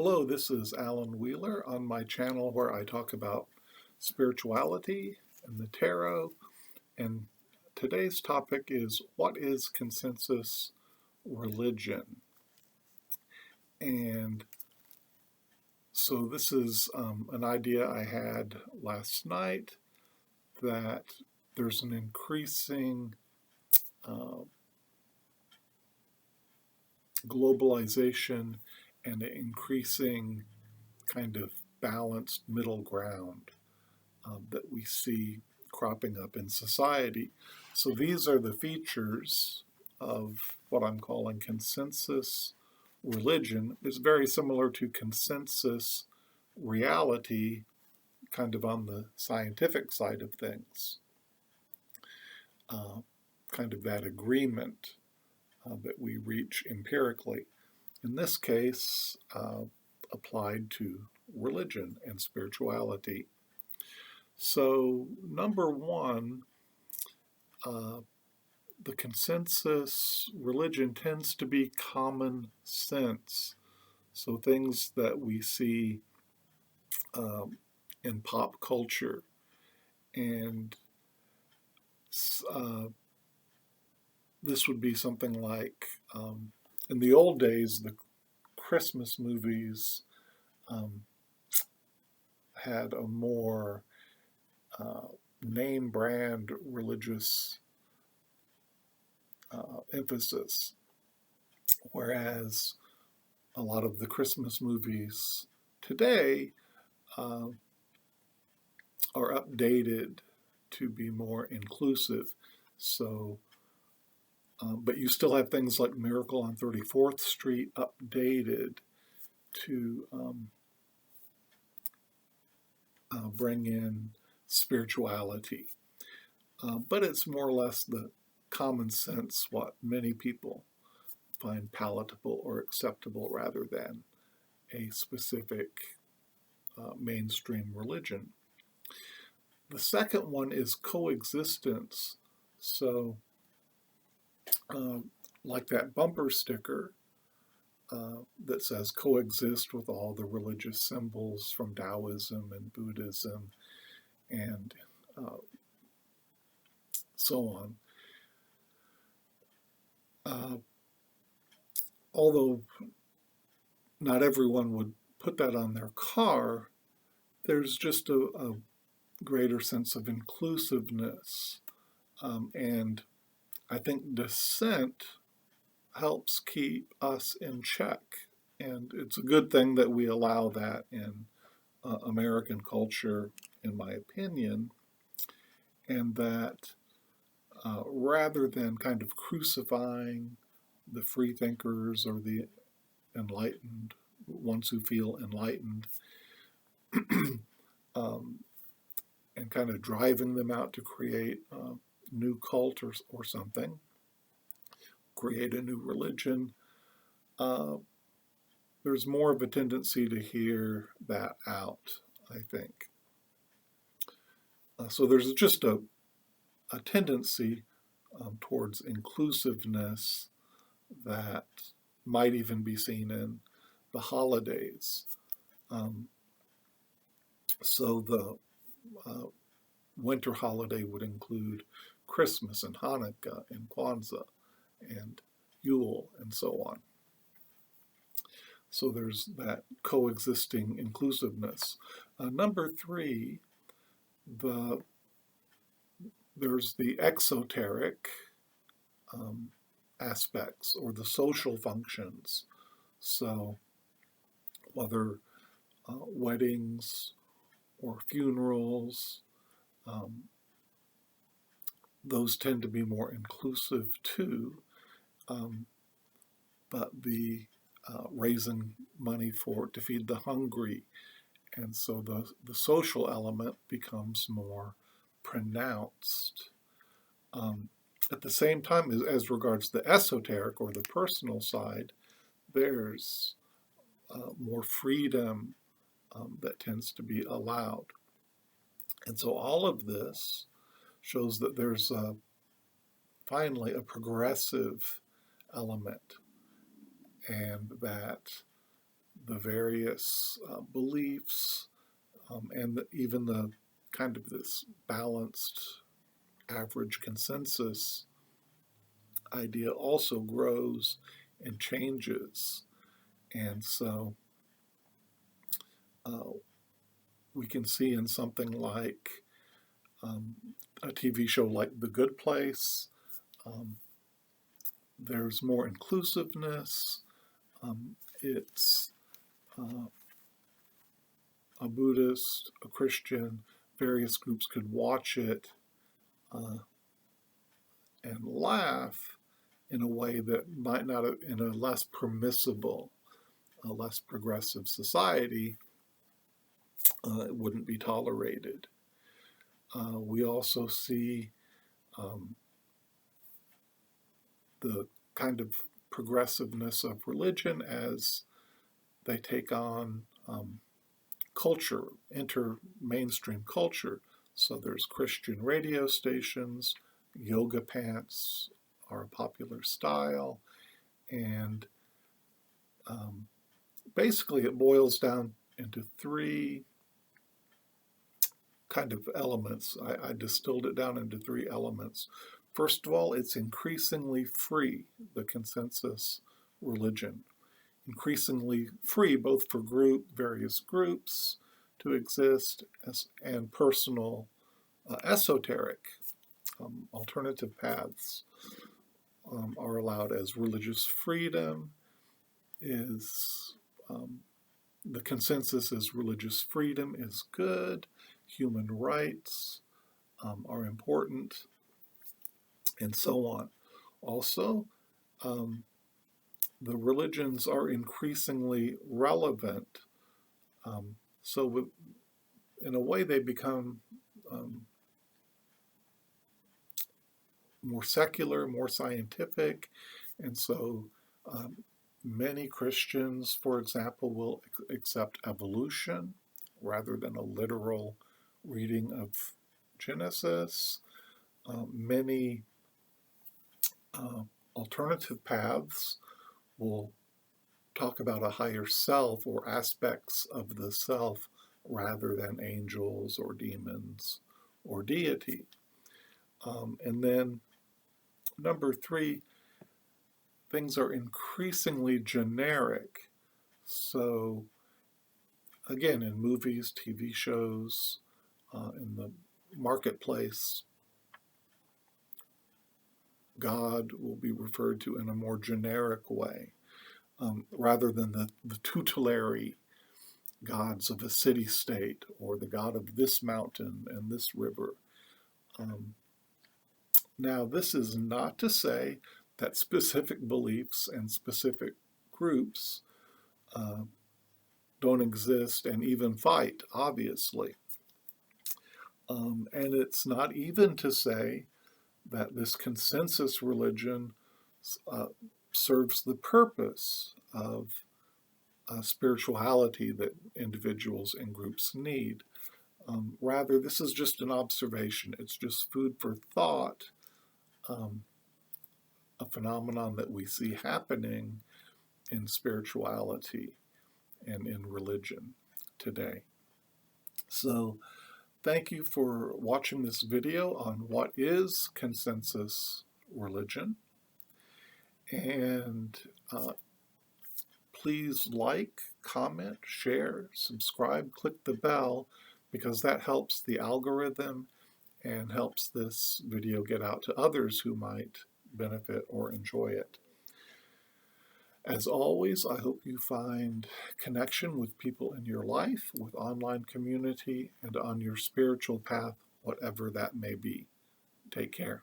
Hello, this is Alan Wheeler on my channel where I talk about spirituality and the tarot. And today's topic is what is consensus religion? And so this is an idea I had last night that there's an increasing uh, globalization and an increasing kind of balanced middle ground that we see cropping up in society. So these are the features of what I'm calling consensus religion. It's very similar to consensus reality, kind of on the scientific side of things, uh, kind of that agreement that we reach empirically. In this case, applied to religion and spirituality. So, number one, uh, the consensus religion tends to be common sense. So, things that we see um, in pop culture. And uh, this would be something like in the old days, the Christmas movies um, had a more uh, name brand religious emphasis, whereas a lot of the Christmas movies today uh, are updated to be more inclusive. So, but you still have things like Miracle on 34th Street updated to bring in spirituality. But it's more or less the common sense, what many people find palatable or acceptable rather than a specific mainstream religion. The second one is coexistence. So, uh, like that bumper sticker that says coexist with all the religious symbols from Taoism and Buddhism and so on. Uh, although not everyone would put that on their car, there's just a greater sense of inclusiveness. And I think dissent helps keep us in check. And it's a good thing that we allow that in American culture, in my opinion, and that rather than kind of crucifying the free thinkers or the enlightened, ones who feel enlightened, um, and kind of driving them out to create a new cult or something, create a new religion, uh, there's more of a tendency to hear that out, I think. So there's just a tendency towards inclusiveness that might even be seen in the holidays. Um, so the winter holiday would include Christmas and Hanukkah and Kwanzaa and Yule and so on. So there's that coexisting inclusiveness. Number three, there's the exoteric aspects or the social functions. So whether weddings or funerals, um, those tend to be more inclusive too. But the raising money to feed the hungry, and so the social element becomes more pronounced. At the same time, as regards the esoteric or the personal side, there's more freedom that tends to be allowed. And so all of this shows that there's finally a progressive element, and that the various beliefs, and even the kind of this balanced average consensus idea also grows and changes. And so uh, we can see in something like a TV show like The Good Place, um, there's more inclusiveness. It's a Buddhist, a Christian, various groups could watch it uh, and laugh in a way that might not, in a less permissible, a less progressive society, it wouldn't be tolerated. We also see um, the kind of progressiveness of religion as they take on culture, enter mainstream culture. So there's Christian radio stations, yoga pants are a popular style, and basically it boils down into three kind of elements. I distilled it down into three elements. First of all, it's increasingly free, the consensus religion. Increasingly free both for various groups to exist and personal esoteric alternative paths are allowed as religious freedom is the consensus is religious freedom is good, human rights are important, and so on. Also, the religions are increasingly relevant. So in a way, they become more secular, more scientific, and so many Christians, for example, will accept evolution rather than a literal reading of Genesis. Many alternative paths will talk about a higher self or aspects of the self rather than angels or demons or deity. And then number three, things are increasingly generic. So again, in movies, TV shows, in the marketplace, God will be referred to in a more generic way, rather than the tutelary gods of a city-state or the god of this mountain and this river. Now, this is not to say that specific beliefs and specific groups don't exist and even fight, obviously. And it's not even to say that this consensus religion serves the purpose of spirituality that individuals and groups need. Rather, this is just an observation. It's just food for thought, a phenomenon that we see happening in spirituality and in religion today. So thank you for watching this video on what is consensus religion. And please like, comment, share, subscribe, click the bell, because that helps the algorithm and helps this video get out to others who might benefit or enjoy it. As always, I hope you find connection with people in your life, with online community, and on your spiritual path, whatever that may be. Take care.